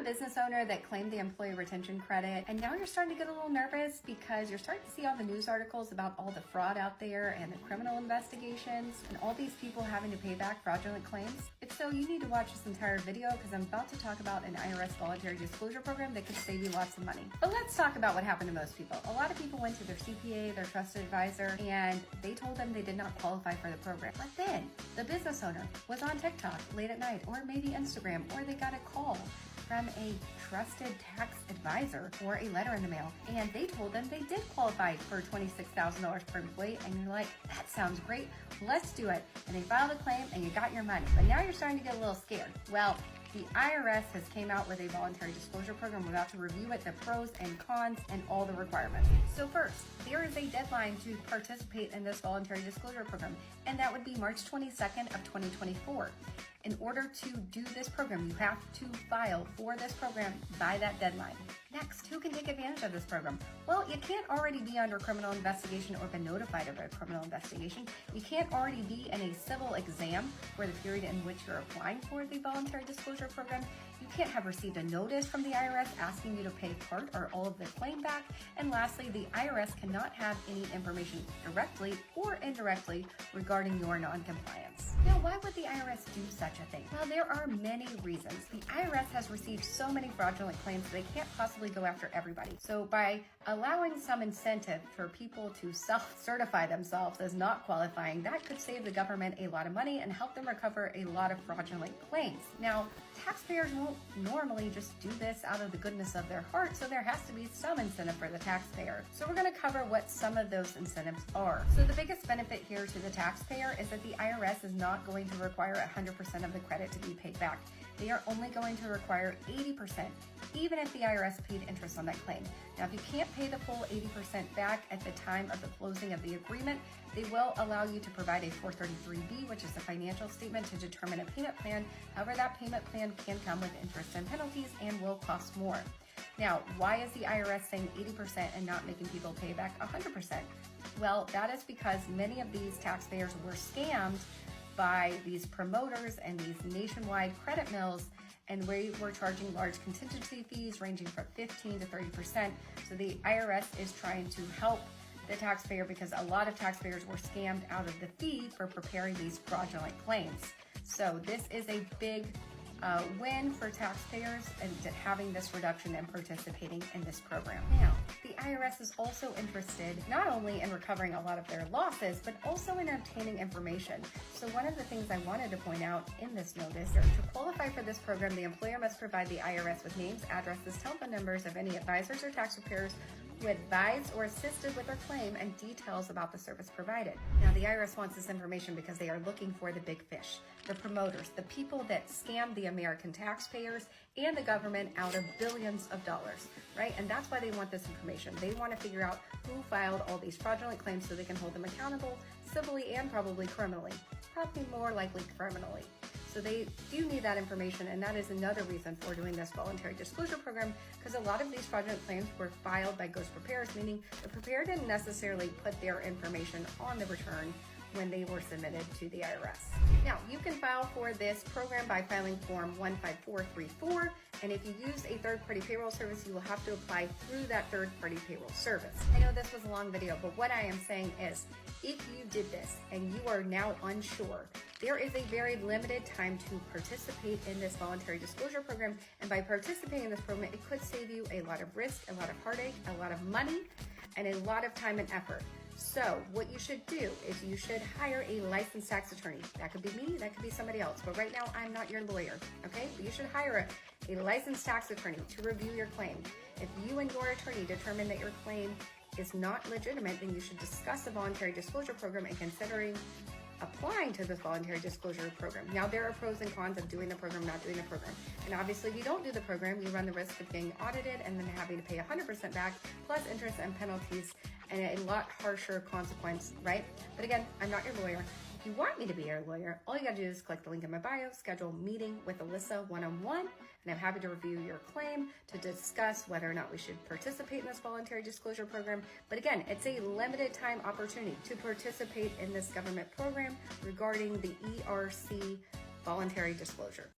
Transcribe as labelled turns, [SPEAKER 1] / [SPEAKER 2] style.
[SPEAKER 1] business owner that claimed the employee retention credit and now you're starting to get a little nervous because you're starting to see all the news articles about all the fraud out there and the criminal investigations and all these people having to pay back fraudulent claims? If so, you need to watch this entire video because I'm about to talk about an IRS voluntary disclosure program that could save you lots of money. But let's talk about what happened to most people. A lot of people went to their CPA, their trusted advisor, and they told them they did not qualify for the program. But then the business owner was on TikTok late at night, or maybe Instagram, or they got a call from a trusted tax advisor or a letter in the mail, and they told them they did qualify for $26,000 per employee, and you're like, that sounds great, let's do it. And they filed a claim and you got your money. But now you're starting to get a little scared. Well, the IRS has came out with a voluntary disclosure program. We're about to review it, the pros and cons, and all the requirements. So first, there is a deadline to participate in this voluntary disclosure program, and that would be March 22nd of 2024. In order to do this program, you have to file for this program by that deadline. Next, who can take advantage of this program? Well, you can't already be under criminal investigation or been notified of a criminal investigation. You can't already be in a civil exam for the period in which you're applying for the voluntary disclosure program. You can't have received a notice from the IRS asking you to pay part or all of the claim back. And lastly, the IRS cannot have any information directly or indirectly regarding your non-compliance. Now, why would the IRS do such a thing? Well, there are many reasons. The IRS has received so many fraudulent claims they can't possibly go after everybody. So by allowing some incentive for people to self-certify themselves as not qualifying, that could save the government a lot of money and help them recover a lot of fraudulent claims. Now, taxpayers won't normally just do this out of the goodness of their heart, so there has to be some incentive for the taxpayer. So we're going to cover what some of those incentives are. So the biggest benefit here to the taxpayer is that the IRS is not going to require 100% of the credit to be paid back. They are only going to require 80%, even if the IRS paid interest on that claim. Now, if you can't pay the full 80% back at the time of the closing of the agreement, they will allow you to provide a 433B, which is a financial statement to determine a payment plan. However, that payment plan can come with interest and penalties and will cost more. Now, why is the IRS saying 80% and not making people pay back 100%? Well, that is because many of these taxpayers were scammed by these promoters and these nationwide credit mills, and we were charging large contingency fees ranging from 15 to 30%. So the IRS is trying to help the taxpayer because a lot of taxpayers were scammed out of the fee for preparing these fraudulent claims. So this is a big win for taxpayers and having this reduction and participating in this program. Now, the IRS is also interested not only in recovering a lot of their losses, but also in obtaining information. So one of the things I wanted to point out in this notice, to qualify for this program, the employer must provide the IRS with names, addresses, telephone numbers of any advisors or tax preparers who advised or assisted with their claim and details about the service provided. Now, the IRS wants this information because they are looking for the big fish, the promoters, the people that scam the American taxpayers and the government out of billions of dollars, right? And that's why they want this information. They want to figure out who filed all these fraudulent claims so they can hold them accountable civilly and probably criminally, probably more likely criminally. So they do need that information, and that is another reason for doing this voluntary disclosure program, because a lot of these fraudulent claims were filed by ghost preparers, meaning the preparer didn't necessarily put their information on the return when they were submitted to the IRS. Now, you can file for this program by filing Form 15434, and if you use a third-party payroll service, you will have to apply through that third-party payroll service. I know this was a long video, but what I am saying is, if you did this and you are now unsure, there is a very limited time to participate in this voluntary disclosure program, and by participating in this program, it could save you a lot of risk, a lot of heartache, a lot of money, and a lot of time and effort. So what you should do is you should hire a licensed tax attorney. That could be me, that could be somebody else, but right now I'm not your lawyer, okay? But you should hire a licensed tax attorney to review your claim. If you and your attorney determine that your claim is not legitimate, then you should discuss a voluntary disclosure program and considering applying to this voluntary disclosure program. Now, there are pros and cons of doing the program, not doing the program. And obviously, if you don't do the program, you run the risk of getting audited and then having to pay 100% back, plus interest and penalties, and a lot harsher consequence, right? But again, I'm not your lawyer. If you want me to be your lawyer, all you gotta do is click the link in my bio, schedule a meeting with Alyssa one-on-one, and I'm happy to review your claim to discuss whether or not we should participate in this voluntary disclosure program. But again, it's a limited time opportunity to participate in this government program regarding the ERC voluntary disclosure.